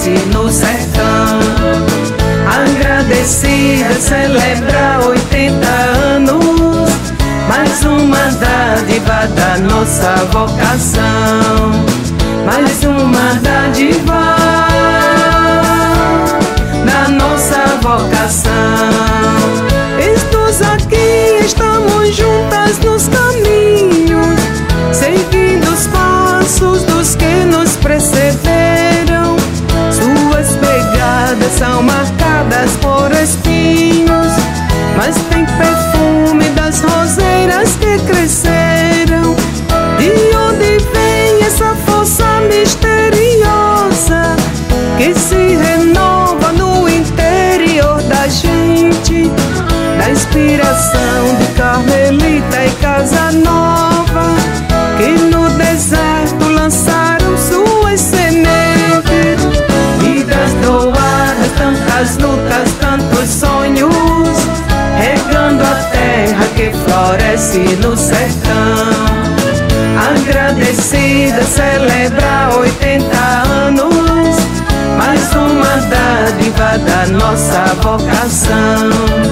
floresce no sertão. Agradecida celebra 80 anos, mais uma dádiva da nossa vocação. Mais uma dádiva da nossa vocação. Estou aqui, estamos juntas nos caminhos, seguindo os passos dos que nos precederam. Suas pegadas são marcadas por espinhos, mas tem perfume das roseiras que cresceram. De onde vem essa força misteriosa que se renova no interior da gente? Da inspiração de Carmelita e Casanova, que no deserto lançaram suas sementes. Vidas doadas, tantas lutas, tantos sonhos, regando a terra que floresce no sertão. Agradecida celebra 80 anos, mais uma dádiva da nossa vocação.